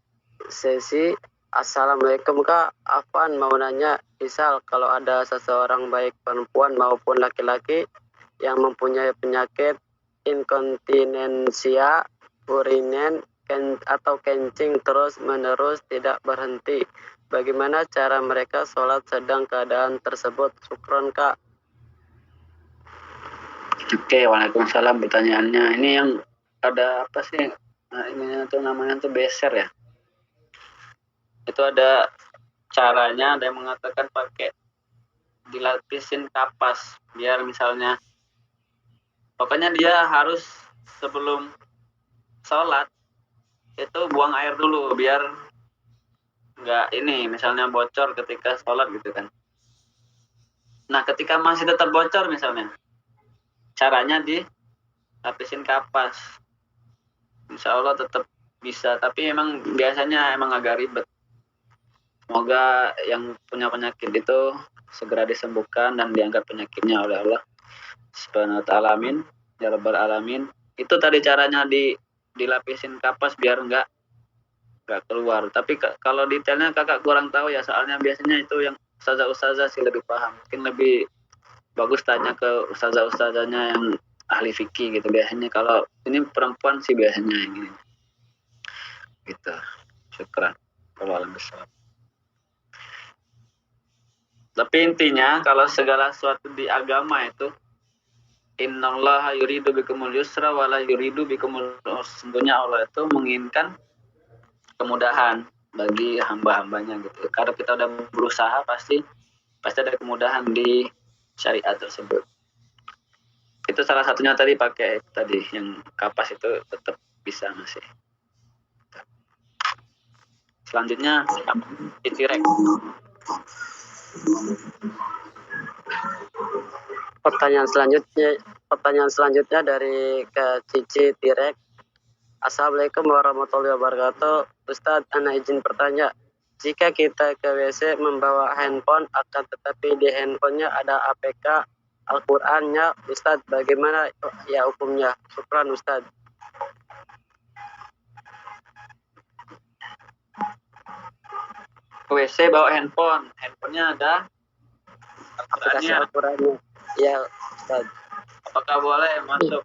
sesi Assalamualaikum Kak, Afan mau nanya, misal kalau ada seseorang baik perempuan maupun laki-laki yang mempunyai penyakit inkontinensia urinen atau kencing terus menerus tidak berhenti, bagaimana cara mereka sholat sedang keadaan tersebut? Syukron Kak. Oke, waalaikumsalam pertanyaannya. Ini yang ada apa sih? Nah, ini tuh namanya tuh beser ya. Itu ada caranya, ada yang mengatakan pakai dilapisin kapas, biar misalnya pokoknya dia harus sebelum sholat itu buang air dulu biar nggak ini misalnya bocor ketika sholat gitu kan. Nah ketika masih tetap bocor misalnya, caranya dilapisin kapas, insya Allah tetap bisa, tapi emang biasanya emang agak ribet. Semoga yang punya penyakit itu segera disembuhkan dan diangkat penyakitnya oleh Allah Subhanahu wa ta'ala. Amin ya rabbal alamin. Itu tadi caranya dilapisin kapas biar nggak keluar. Tapi kalau detailnya kakak kurang tahu ya, soalnya biasanya itu yang ustazah sih lebih paham. Mungkin lebih bagus tanya ke ustazahnya yang ahli fikih gitu. Biasanya kalau ini perempuan sih biasanya yang ini gitu. Syukran. Wallahu a'lam bishawab. Tapi intinya kalau segala sesuatu di agama itu innallaha yuridu bikumul yusra wala yuridu bikumul usra. Sesungguhnya Allah itu menginginkan kemudahan bagi hamba-hambanya gitu. Kalau kita udah berusaha pasti ada kemudahan di syariat tersebut. Itu salah satunya tadi pakai tadi yang kapas itu tetap bisa masih. Selanjutnya itirek. Pertanyaan selanjutnya dari ke Cici Tirek. Assalamualaikum warahmatullahi wabarakatuh. Ustadz, ana izin bertanya. Jika kita ke WC membawa handphone, akan tetapi di handphonenya ada APK Al-Qur'annya, Ustadz, bagaimana ya hukumnya? Syukran, Ustadz. WC bawa handphonenya ada Aplikasi Al-Qur'annya. Al-Qur'annya. Ya, Ustadz. Apakah boleh masuk?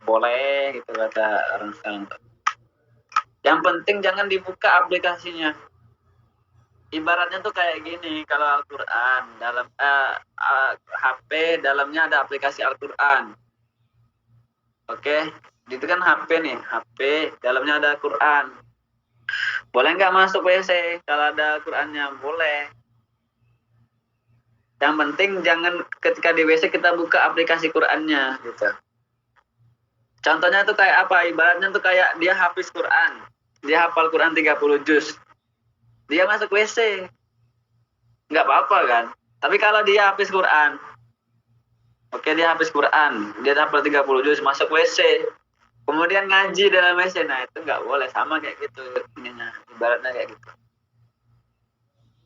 Boleh gitu kata orang sekarang. Yang penting jangan dibuka aplikasinya. Ibaratnya tuh kayak gini, kalau Al-Qur'an dalam HP dalamnya ada aplikasi Al-Qur'an. Oke, itu kan HP nih, HP dalamnya ada Al-Qur'an. Boleh nggak masuk WC kalau ada Al-Qur'annya? Boleh. Yang penting jangan ketika di WC kita buka aplikasi Qur'annya gitu. Contohnya tuh kayak apa? Ibaratnya tuh kayak dia hafiz Quran. Dia hafal Quran 30 juz. Dia masuk WC. Nggak apa-apa kan? Tapi kalau dia hafiz Quran. Oke, dia hafiz Quran. Dia hafal 30 juz, masuk WC. Kemudian ngaji dalam WC. Nah, itu nggak boleh. Sama kayak gitu. Ibaratnya kayak gitu.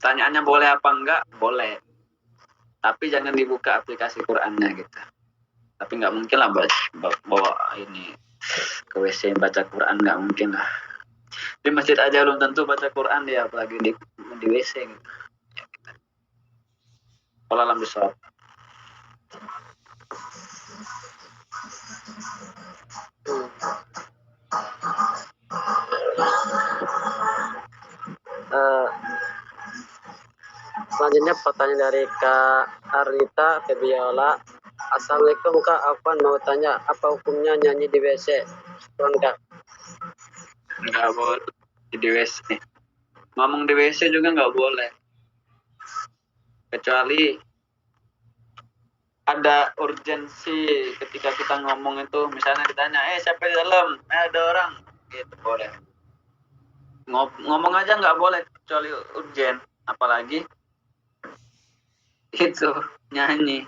Tanyaannya boleh apa enggak? Boleh. Tapi jangan dibuka aplikasi Qurannya gitu. Tapi nggak mungkin lah bawa ini ke WC baca Quran, nggak mungkin lah. Di masjid aja belum tentu baca Quran dia, apalagi di WC gitu. Ya, gitu. Kalau alam besar. Selanjutnya pertanyaan dari Kak Arlita Febiola. Assalamualaikum Kak, Afwan mau tanya, apa hukumnya nyanyi di WC? Syukran Kak. Nggak boleh di WC. Ngomong di WC juga nggak boleh. Kecuali ada urgensi ketika kita ngomong itu, misalnya ditanya, siapa di dalam? Ada orang. Gitu boleh. Ngomong aja nggak boleh kecuali urgen, apalagi itu nyanyi.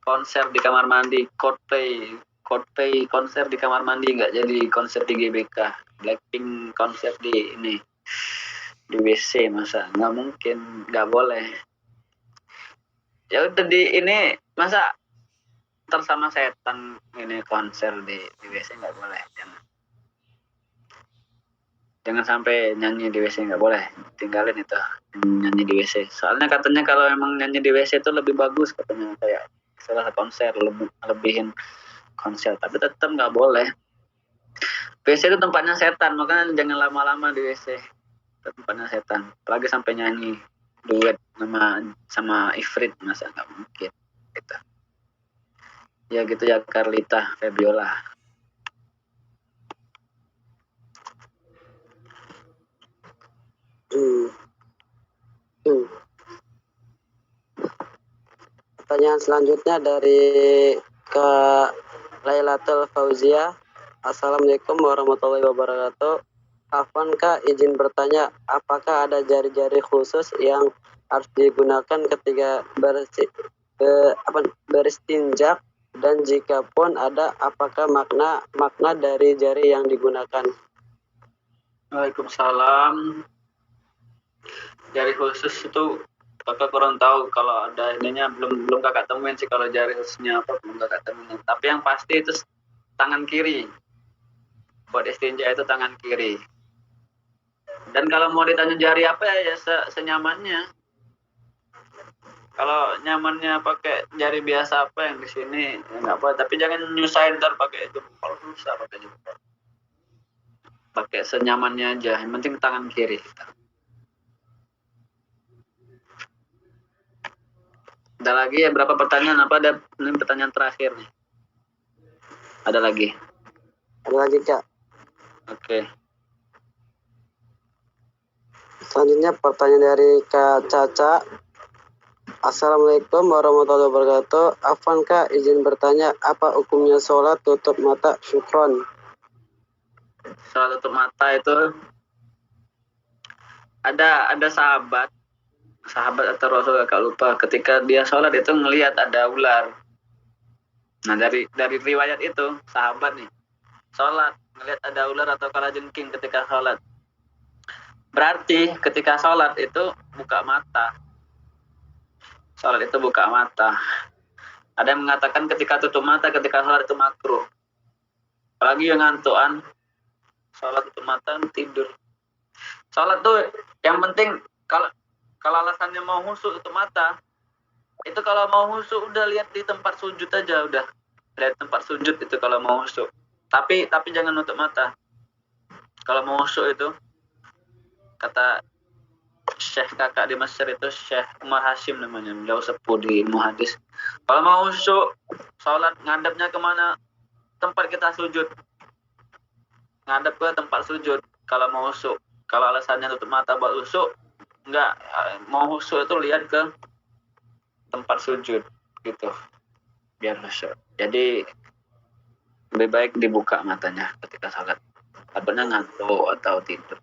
Konser di kamar mandi, Coldplay konser di kamar mandi, nggak jadi konser di GBK. Blackpink konser di WC, masa nggak mungkin, nggak boleh. Ya udah di ini, masa tersama setan ini konser di WC, nggak boleh. Jangan sampai nyanyi di WC, nggak boleh. Tinggalin itu nyanyi di WC. Soalnya katanya kalau emang nyanyi di WC itu lebih bagus katanya, kayak salah konser, lebihin konser. Tapi tetap nggak boleh. WC itu tempatnya setan, makanya jangan lama-lama di WC. Itu tempatnya setan. Apalagi sampai nyanyi duet sama Ifrit, masa nggak mungkin. Gitu. Ya gitu ya, Carlita Febiola. Pertanyaan selanjutnya dari Kak Lailatul Fauzia. Assalamualaikum warahmatullahi wabarakatuh. Afwan Kak, izin bertanya, apakah ada jari-jari khusus yang harus digunakan ketika beristinja, dan jika pun ada, apakah makna dari jari yang digunakan? Waalaikumsalam. Jari khusus itu kakak kurang tahu, kalau ada ininya belum kakak temuin sih, kalau jari khususnya apa belum kakak temuin. Tapi yang pasti itu tangan kiri. Buat istinja itu tangan kiri. Dan kalau mau ditanya jari apa ya senyamannya. Kalau nyamannya pakai jari biasa apa yang di sini ya nggak apa, tapi jangan nyusahin ntar pakai jempol, susah pakai jempol. Pakai senyamannya aja, yang penting tangan kiri. Ada lagi ya, berapa pertanyaan? Apa ada ini pertanyaan terakhir nih? Ada lagi? Ada lagi Kak. Oke. Selanjutnya pertanyaan dari Kak Caca. Assalamualaikum warahmatullahi wabarakatuh. Afwan Kak, izin bertanya, apa hukumnya sholat tutup mata? Syukron. Sholat tutup mata itu ada sahabat atau Rasul, agak lupa, ketika dia sholat itu ngelihat ada ular. Nah dari riwayat itu sahabat nih sholat ngelihat ada ular atau kalajengking ketika sholat, berarti ketika sholat itu buka mata. Sholat itu buka mata. Ada yang mengatakan ketika tutup mata ketika sholat itu makruh, apalagi yang ngantuan sholat tutup mata tidur. Sholat tuh yang penting kalau alasannya mau khusyuk tutup mata, itu kalau mau khusyuk udah lihat di tempat sujud aja, udah lihat tempat sujud itu kalau mau khusyuk. Tapi jangan nutup mata. Kalau mau khusyuk itu, kata Syekh kakak di Mesir itu, Syekh Umar Hashim namanya, beliau sepuh di ilmu hadis. Kalau mau khusyuk sholat ngadepnya kemana? Tempat kita sujud. Ngadep ke tempat sujud kalau mau khusyuk. Kalau alasannya tutup mata buat khusyuk, enggak, mau khusyuk itu lihat ke tempat sujud gitu biar khusyuk. Jadi lebih baik dibuka matanya ketika sholat, takutnya ngantuk atau tidur.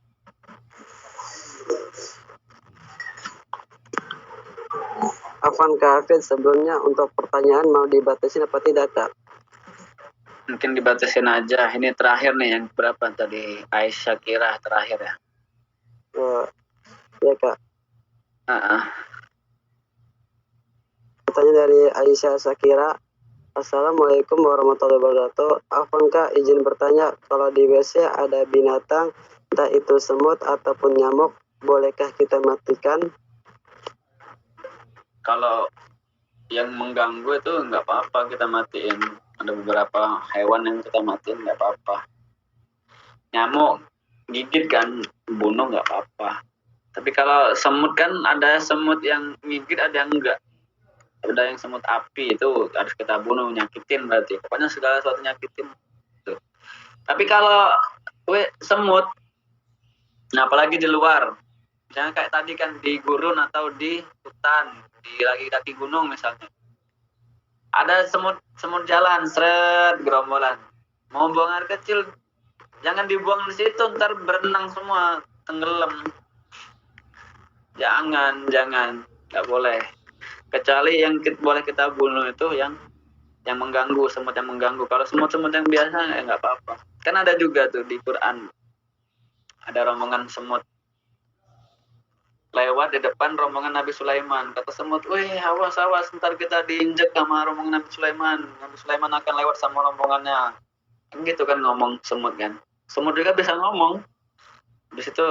Afwan Kak Hafid, sebelumnya untuk pertanyaan mau dibatasin apa tidak Kak? Mungkin dibatasin aja. Ini terakhir nih, yang berapa tadi? Aisyah Kira terakhir ya. Ya Kak. Pertanyaan dari Aisyah Sakira. Assalamualaikum warahmatullahi wabarakatuh. Afwan Kak, izin bertanya, kalau di WC ada binatang, entah itu semut ataupun nyamuk, bolehkah kita matikan? Kalau yang mengganggu itu nggak apa-apa kita matiin. Ada beberapa hewan yang kita matiin nggak apa-apa. Nyamuk gigit kan, bunuh nggak apa-apa. Tapi kalau semut kan ada semut yang gigit, ada yang enggak. Ada yang semut api, itu harus kita bunuh, nyakitin berarti. Pokoknya segala sesuatu nyakitin. Tuh. Tapi kalau semut, nah apalagi di luar, misalnya kayak tadi kan di gurun atau di hutan, di lagi kaki gunung misalnya, ada semut jalan, seret gerombolan, mau buang air kecil, jangan dibuang di situ, ntar berenang semua, tenggelam. Jangan, nggak boleh. Kecuali yang boleh kita bunuh itu yang mengganggu, semut yang mengganggu. Kalau semut yang biasa ya nggak apa-apa. Kan ada juga tuh di Quran, ada rombongan semut lewat di depan rombongan Nabi Sulaiman. Kata semut, wih awas, ntar kita diinjek sama rombongan Nabi Sulaiman. Nabi Sulaiman akan lewat sama rombongannya. Kan gitu kan ngomong semut kan. Semut juga bisa ngomong. Di situ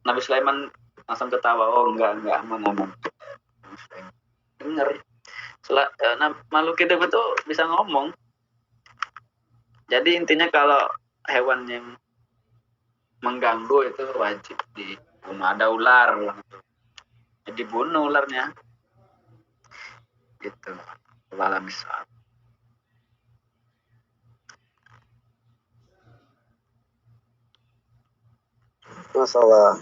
Nabi Sulaiman langsung ketawa, oh enggak aman. Dengar. Makhluk hidup itu bisa ngomong. Jadi intinya kalau hewan yang mengganggu itu wajib dibunuh. Ada ular, jadi bunuh ularnya. Gitu. Wallahu a'lam. Masalah.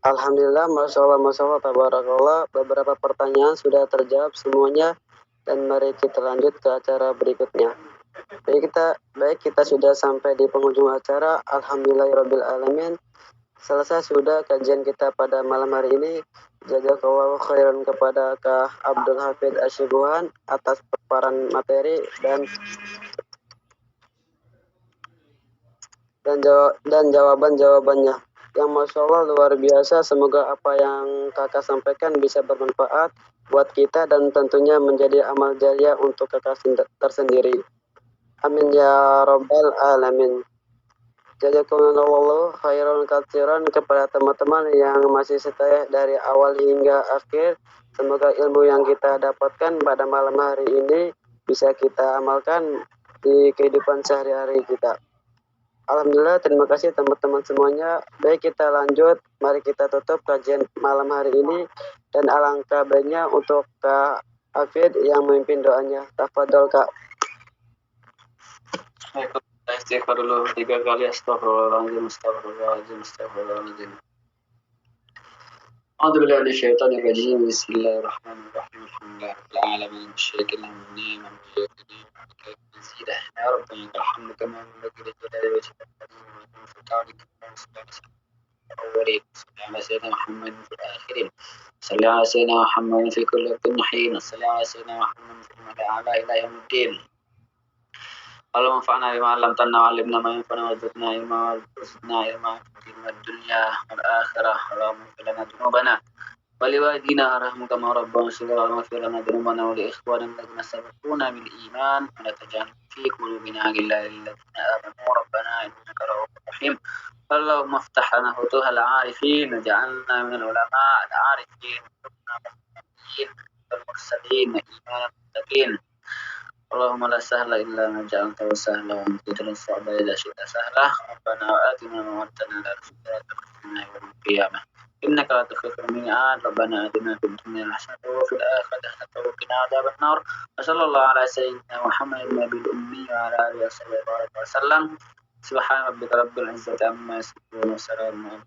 Alhamdulillah, Masya Allah, tabarakallah. Beberapa pertanyaan sudah terjawab semuanya, dan mari kita lanjut ke acara berikutnya. Baik, kita sudah sampai di penghujung acara. Alhamdulillahirabbil alamin. Selesai sudah kajian kita pada malam hari ini. Jazakallahu khairan kepada Kak Abdul Hafid Asyibuhan atas paparan materi dan jawaban-jawabannya yang Masya Allah luar biasa. Semoga apa yang kakak sampaikan bisa bermanfaat buat kita dan tentunya menjadi amal jariah untuk kakak tersendiri. Amin ya rabbal alamin. Jazakumullahu khairan katsiran kepada teman-teman yang masih setia dari awal hingga akhir. Semoga ilmu yang kita dapatkan pada malam hari ini bisa kita amalkan di kehidupan sehari-hari kita. Alhamdulillah, terima kasih teman-teman semuanya. Baik, kita lanjut. Mari kita tutup kajian malam hari ini. Dan alangkah baiknya untuk Kak Hafid yang memimpin doanya. Tafadhol Kak. Istighfar dulu 3 kali. Astagfirullahaladzim, astagfirullahaladzim, astagfirullahaladzim. أعوذ بالله من الشيطان الرجيم. بسم الله الرحمن الرحيم. الحمد لله رب العالمين. الشريك له النعم واليقين والكيف نزيده. يا رب لك الحمد كما ينبغي لجلال وجهك الكريم وعظيم سلطانك. الأولين صل على سيدنا محمد في الآخرين. صل على سيدنا محمد في كل وقت حين. صل على سيدنا محمد في الملأ الأعلى إلى يوم الدين. اللهم انفعنا بما علمتنا وعلمنا ما ينفعنا وارزقنا علما وارزقنا علما في الدنيا والآخرة. اللهم اغفر لنا ذنوبنا ولوالدينا ورحمك كما ربنا صغيرا. واغفر لنا ذنوبنا ولإخواننا الذين سبقونا بالإيمان ولا تجعل في قلوبنا غلا للذين آمنوا ربنا إنك رؤوف رحيم. اللهم افتح لنا فتوح العارفين وجعلنا من العلماء العارفين والمرسلين إيمانا المتقين. اللهم لا سهل إلا ما جعلته سهلا وأنت تجعل الصعب إذا شئت سهلا. ربنا وآتنا ما وعدتنا على رسلك ولا تخزنا يوم القيامة إنك لا تخلف الميعاد. ربنا آتنا في الدنيا حسنة وفي الآخرة حسنة وقنا عذاب النار. وصلى الله على سيدنا محمد النبي الأمي وعلى آله وصحبه وسلم. سبحان ربك رب العزة عما يصفون وسلام على